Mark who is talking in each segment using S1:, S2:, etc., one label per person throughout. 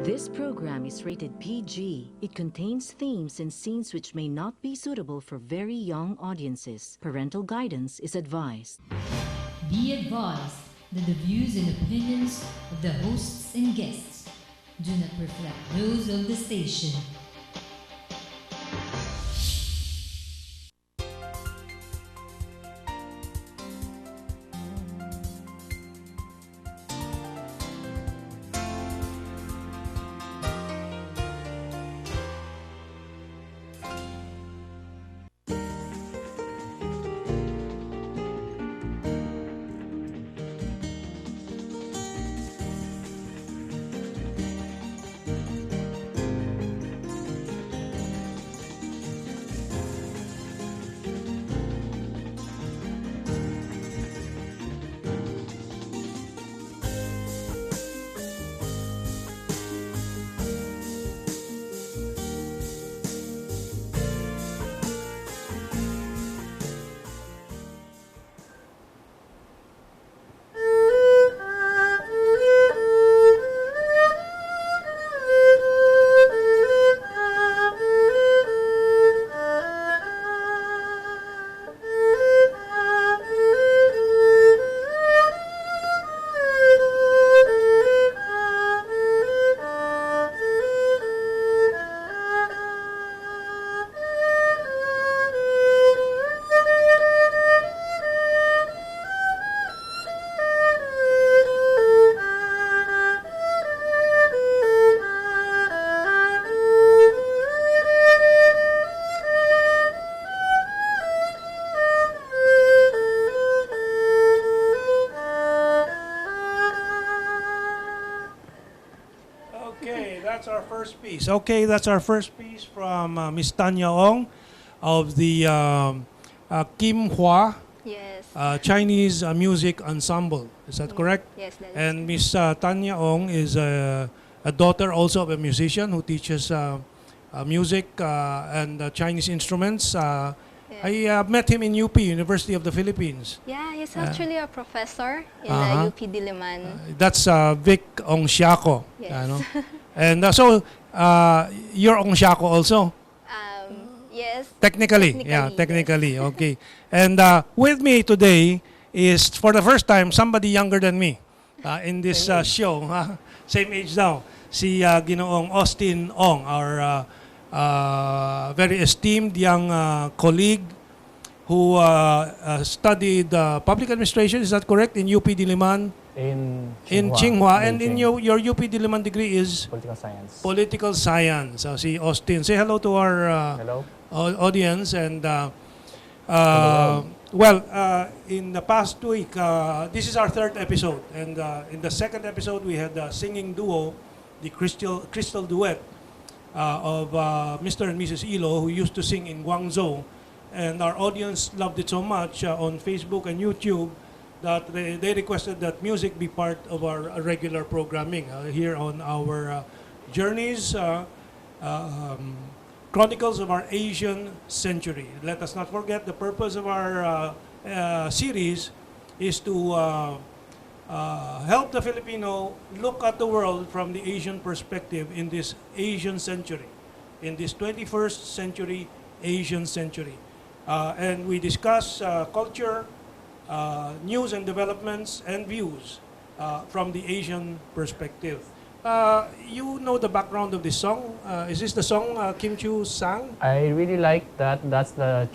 S1: This program is rated PG. It contains themes and scenes which may not be suitable for very young audiences. Parental guidance is advised.
S2: Be advised that the views and opinions of the hosts and guests do not reflect those of the station.
S3: Okay, that's our first piece from Miss Tanya Ong of the Kim Hua
S4: Yes.
S3: Chinese Music Ensemble. Is that correct?
S4: Yes, that is.
S3: And Miss Tanya Ong is a daughter also of a musician who teaches music and Chinese instruments. I met him in UP, University of the Philippines.
S4: Yeah, he's actually a professor in UP Diliman.
S3: That's Vic Ong Siako.
S4: Yes.
S3: Ano? And so, you're Ong Siako also?
S4: Yes.
S3: Technically. Yeah, technically. Okay. And with me today is, for the first time, somebody younger than me in this show. Same age now. Si Ginoong Austin Ong, our very esteemed young colleague who studied public administration. Is that correct? In UP Diliman?
S5: In
S3: Tsinghua. And in your UP Diliman degree is?
S5: Political Science.
S3: Political Science. So si Austin. Say hello to our
S5: Hello.
S3: audience. And in the past week, this is our third episode. And in the second episode, we had the singing duo, the Crystal Duet of Mr. and Mrs. Ilo, who used to sing in Guangzhou. And our audience loved it so much on Facebook and YouTube that they requested that music be part of our regular programming here on our journeys, Chronicles of our Asian Century. Let us not forget the purpose of our series is to help the Filipino look at the world from the Asian perspective in this Asian century, in this 21st century Asian century. And we discuss culture, news and developments and views from the Asian perspective. You know the background of this song. Is this the song Kim Chu sang?
S5: I really like that. That's the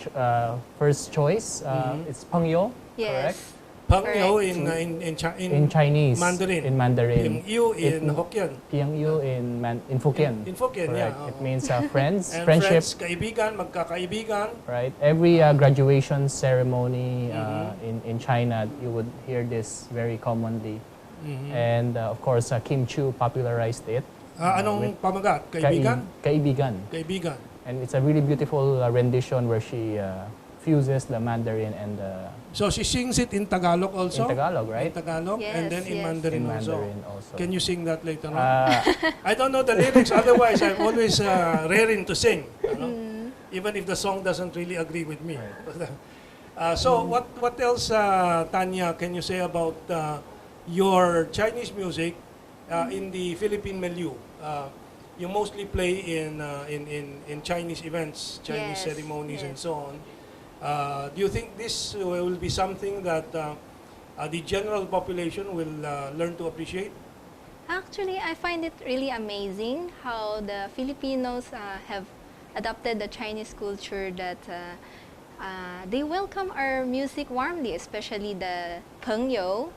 S5: first choice. It's Pangyo,
S4: Yes.
S5: correct?
S3: Pangyo
S5: In Chinese.
S3: Mandarin.
S5: In Mandarin.
S3: Yu in Hokkien.
S5: Piangyu in Fukien.
S3: In Hokkien,
S5: Correct.
S3: yeah.
S5: It means friends,
S3: And
S5: friendship.
S3: friends, kaibigan, magkakaibigan.
S5: Right. Every graduation ceremony in China, you would hear this very commonly. And of course, Kim Chu popularized it.
S3: Anong pamagat? Kaibigan?
S5: Kaibigan.
S3: Kaibigan.
S5: And it's a really beautiful rendition where she fuses the Mandarin and the
S3: So she sings it in Tagalog also?
S5: in Tagalog, right?
S3: In Tagalog,
S4: Yes,
S3: and then in
S4: yes.
S3: Mandarin,
S5: In
S3: also.
S5: Mandarin also.
S3: Can you sing that later on?
S5: Uh,
S3: I don't know the lyrics, otherwise I'm always raring to sing. You know? Even if the song doesn't really agree with me. So what else, Tanya, can you say about your Chinese music in the Philippine milieu, you mostly play in Chinese events, Chinese
S4: Yes,
S3: ceremonies, and
S4: yes.
S3: so on. Do you think this will be something that the general population will learn to appreciate?
S4: Actually, I find it really amazing how the Filipinos have adopted the Chinese culture that they welcome our music warmly, especially the Pengyo,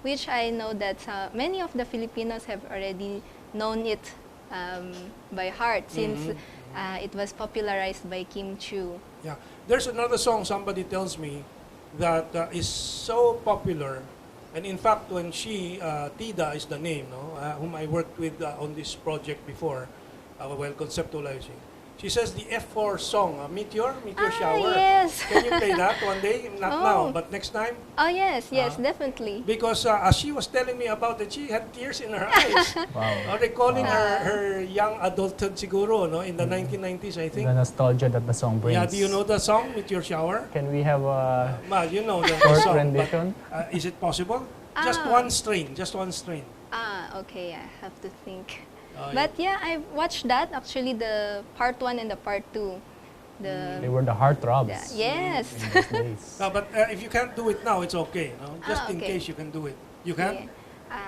S4: which I know that many of the Filipinos have already known it by heart since it was popularized by Kim Chu.
S3: Yeah. There's another song somebody tells me that is so popular, and in fact, when Tida is the name, no, whom I worked with on this project before, while conceptualizing. She says the F4 song, Meteor Shower.
S4: Yes.
S3: Can you play that one day? Not now,
S4: Oh.
S3: but next time.
S4: Oh yes, yes,
S3: Ah.
S4: definitely.
S3: Because as she was telling me about it, she had tears in her eyes.
S5: Wow.
S3: Recalling
S4: Wow.
S3: her young adulthood siguro, no, in the 1990s, I think.
S5: The nostalgia that the song brings.
S3: Yeah, do you know the song, Meteor Shower?
S5: Can we have a
S3: Well, you know the
S5: short
S3: song,
S5: rendition?
S3: but is it possible? Just
S4: Ah.
S3: one strain, just one strain.
S4: Okay, I have to think.
S3: Oh,
S4: But yeah, I watched that actually, the part 1 and the part 2.
S5: They
S4: The
S5: were the heartthrobs
S4: yes.
S5: in those days.
S3: No, but if you can't do it now, it's okay. No? Just in
S4: Okay.
S3: case you can do it. You can?
S4: Yeah.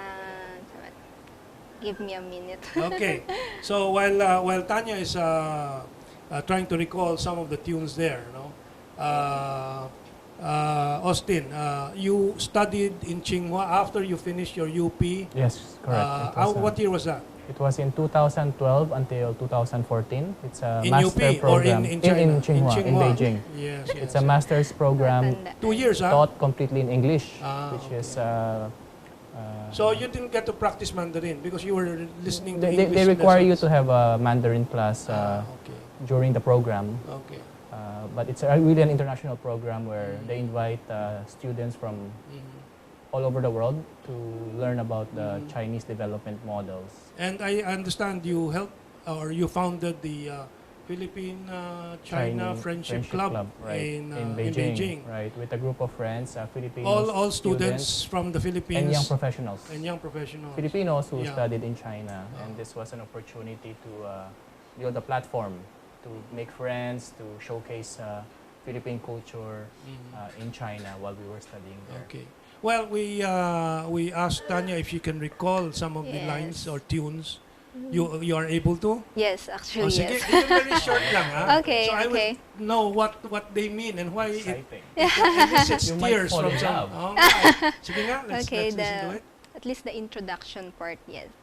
S4: Give me a minute.
S3: Okay. So while Tanya is trying to recall some of the tunes there, no? Austin, you studied in Tsinghua after you finished your UP.
S5: Yes, correct.
S3: What year was that?
S5: It was in 2012 until 2014. It's a
S3: In
S5: master
S3: UP or
S5: program
S3: in China?
S5: in Tsinghua, in Beijing.
S3: Yes, yes.
S5: It's a master's program
S4: Matanda.
S3: 2 years, huh?
S5: taught completely in English, which
S3: Okay.
S5: is
S3: So you didn't get to practice Mandarin because you were listening to
S5: they
S3: English
S5: require you to
S3: lessons.
S5: have a Mandarin class
S3: Okay,
S5: during the program.
S3: okay.
S5: But it's really an international program where they invite students from all over the world to learn about the Chinese development models.
S3: And I understand you helped or you founded the Philippine China
S5: Chinese
S3: Friendship Club
S5: right,
S3: in
S5: Beijing,
S3: Beijing.
S5: right, with a group of friends, Filipinos,
S3: All students from the Philippines
S5: and young professionals.
S3: and young professionals.
S5: Filipinos who
S3: Yeah.
S5: studied in China, and this was an opportunity to build a platform to make friends, to showcase Philippine culture in China while we were studying there.
S3: Okay. Well, we asked Tanya if she can recall some of the
S4: Yes.
S3: lines or tunes. You are able to?
S4: Yes, actually,
S3: Sige,
S4: yes.
S3: even very short lang, ha?
S4: Okay,
S3: So I
S4: okay.
S3: would know what they mean and why it
S5: Exciting.
S3: elicits
S5: You might
S3: tears
S5: fall
S3: from
S5: in
S3: some.
S5: love.
S3: Oh, right. Sige nga, let's
S4: Okay,
S3: listen to it.
S4: at least the introduction part, yes.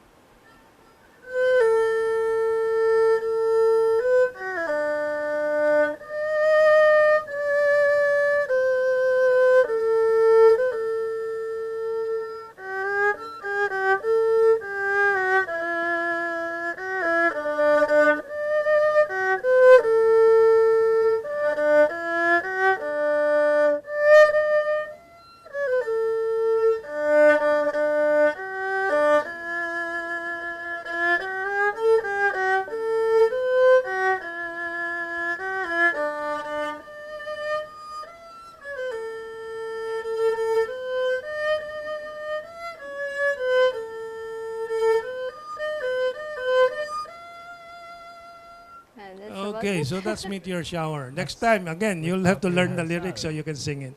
S4: That's about
S3: Okay,
S4: it.
S3: so that's Meteor Shower. Next time, again, you'll have to learn the lyrics so you can sing it.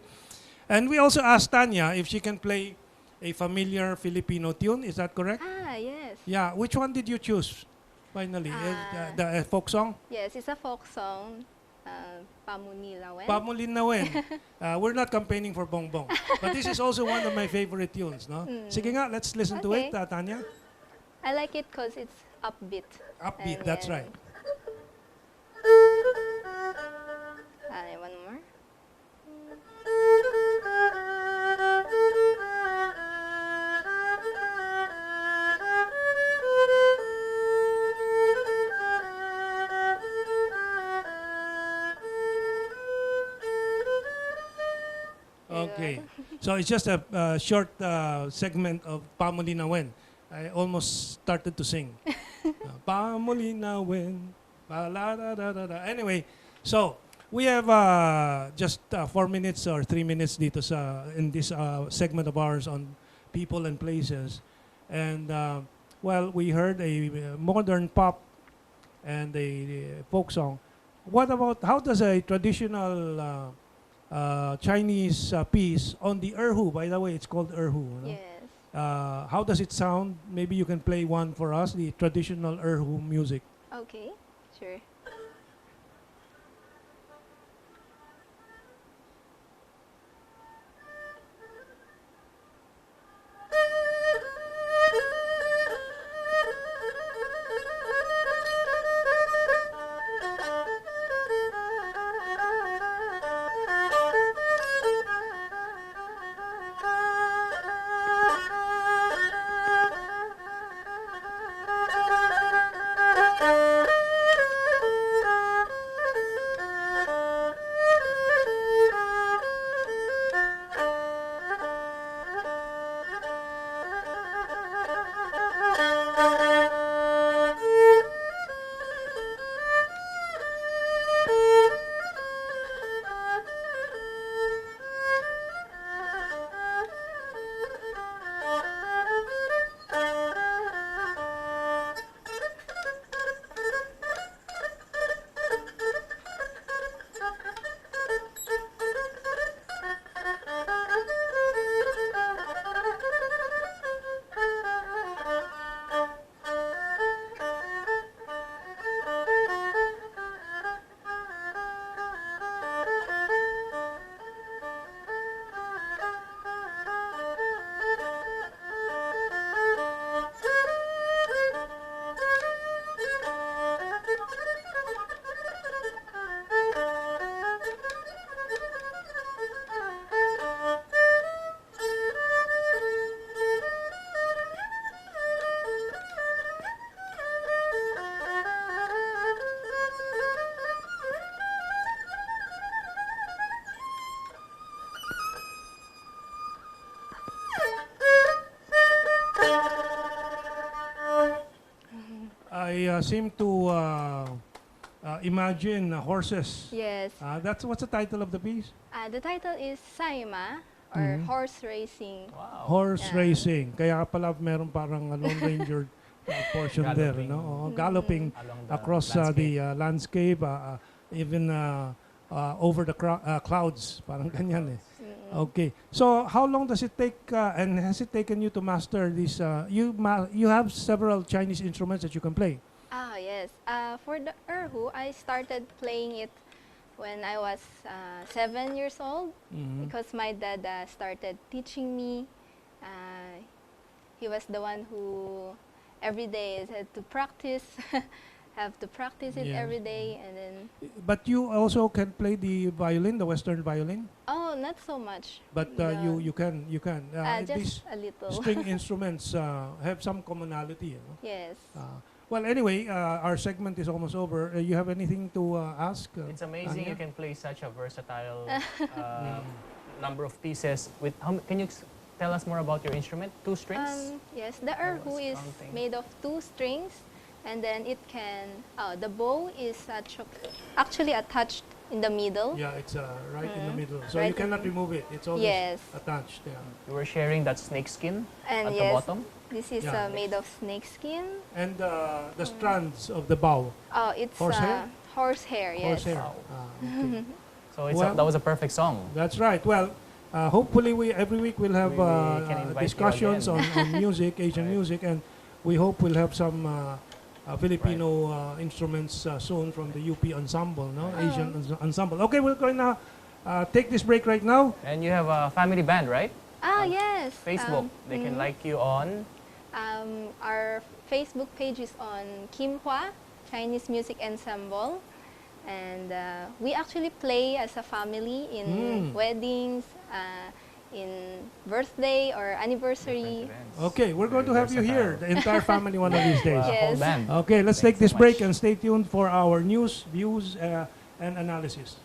S3: And we also asked Tanya if she can play a familiar Filipino tune. Is that correct?
S4: Yes.
S3: Yeah. Which one did you choose finally? The folk song?
S4: Yes, it's a folk song. Pamunilawen.
S3: Pamulinawin. We're not campaigning for Bongbong. But this is also one of my favorite tunes. No? Sige nga, let's listen to it,
S4: Okay.
S3: Tanya.
S4: I like it because it's upbeat.
S3: Upbeat,
S4: And,
S3: that's
S4: yeah.
S3: right.
S4: One more.
S3: Okay. So it's just a short segment of Pamulinawin. I almost started to sing. Pamulinawin. Anyway, so we have just 4 minutes or 3 minutes dito in this segment of ours on people and places. And well, we heard a modern pop and a folk song. What about, how does a traditional Chinese piece on the Erhu, by the way, it's called Erhu, you know?
S4: Yes.
S3: How does it sound? Maybe you can play one for us, the traditional Erhu music.
S4: Okay, sure.
S3: I seem to imagine horses.
S4: Yes.
S3: That's what's the title of the piece?
S4: The title is Saima, or
S3: Mhm.
S4: horse racing.
S5: Wow.
S3: Horse
S4: Yeah.
S3: racing. Kaya pala meron parang Lone Ranger portion there,
S5: Galloping.
S3: no? Oo, galloping
S5: Along the
S3: across the landscape, even over the clouds, parang ganyan eh. Okay. So how long does it take, and has it taken you to master this? You have several Chinese instruments that you can play.
S4: Ah, yes. For the Erhu, I started playing it when I was 7 years old,
S3: Mhm.
S4: because my dad started teaching me. He was the one who every day had to practice, have to practice it
S3: Yes.
S4: every day, and then,
S3: But you also can play the violin, the Western violin.
S4: oh, not so much.
S3: But
S4: No.
S3: you can. These
S4: Just a little.
S3: string instruments have some commonality. You know?
S4: Yes.
S3: Well, anyway, our segment is almost over. You have anything to ask?
S5: It's amazing
S3: Tanya?
S5: you can play such a versatile number of pieces. With can you tell us more about your instrument? 2 strings?
S4: Yes, the Erhu is
S5: counting.
S4: made of 2 strings, and then it can, the bow is actually attached in the middle.
S3: Yeah, it's right in the middle, so
S4: Right
S3: you cannot
S4: in-
S3: remove it. It's always
S4: Yes.
S3: attached. Yeah.
S5: You were sharing that snake skin
S4: And
S5: at the
S4: yes,
S5: bottom.
S4: this is
S3: Yeah.
S4: made of snake skin.
S3: And the strands of the bow,
S4: Oh, it's
S3: Horsehair?
S4: horsehair, yes.
S3: horsehair.
S5: Wow.
S3: Okay.
S5: So
S3: Well-
S5: that was a perfect song.
S3: That's right. Well, hopefully every week we'll have
S5: We can invite you
S3: discussions on,
S5: again.
S3: on music, Asian
S5: Right.
S3: music, and we hope we'll have some Filipino instruments soon from the UP ensemble, no? Asian ensemble. Okay, we're going to take this break right now.
S5: And you have a family band, right?
S4: Ah, yes.
S5: Facebook. They can like you on.
S4: Our Facebook page is on Kim Hwa, Chinese Music Ensemble. And we actually play as a family in weddings, in birthday or anniversary.
S5: Different events.
S3: Okay, we're going to have you here, the entire family, one of these days.
S5: Whole
S4: Yes.
S5: band.
S3: Okay, let's take
S5: Thanks
S3: this
S5: so
S3: break
S5: much.
S3: and stay tuned for our news, views, and analysis.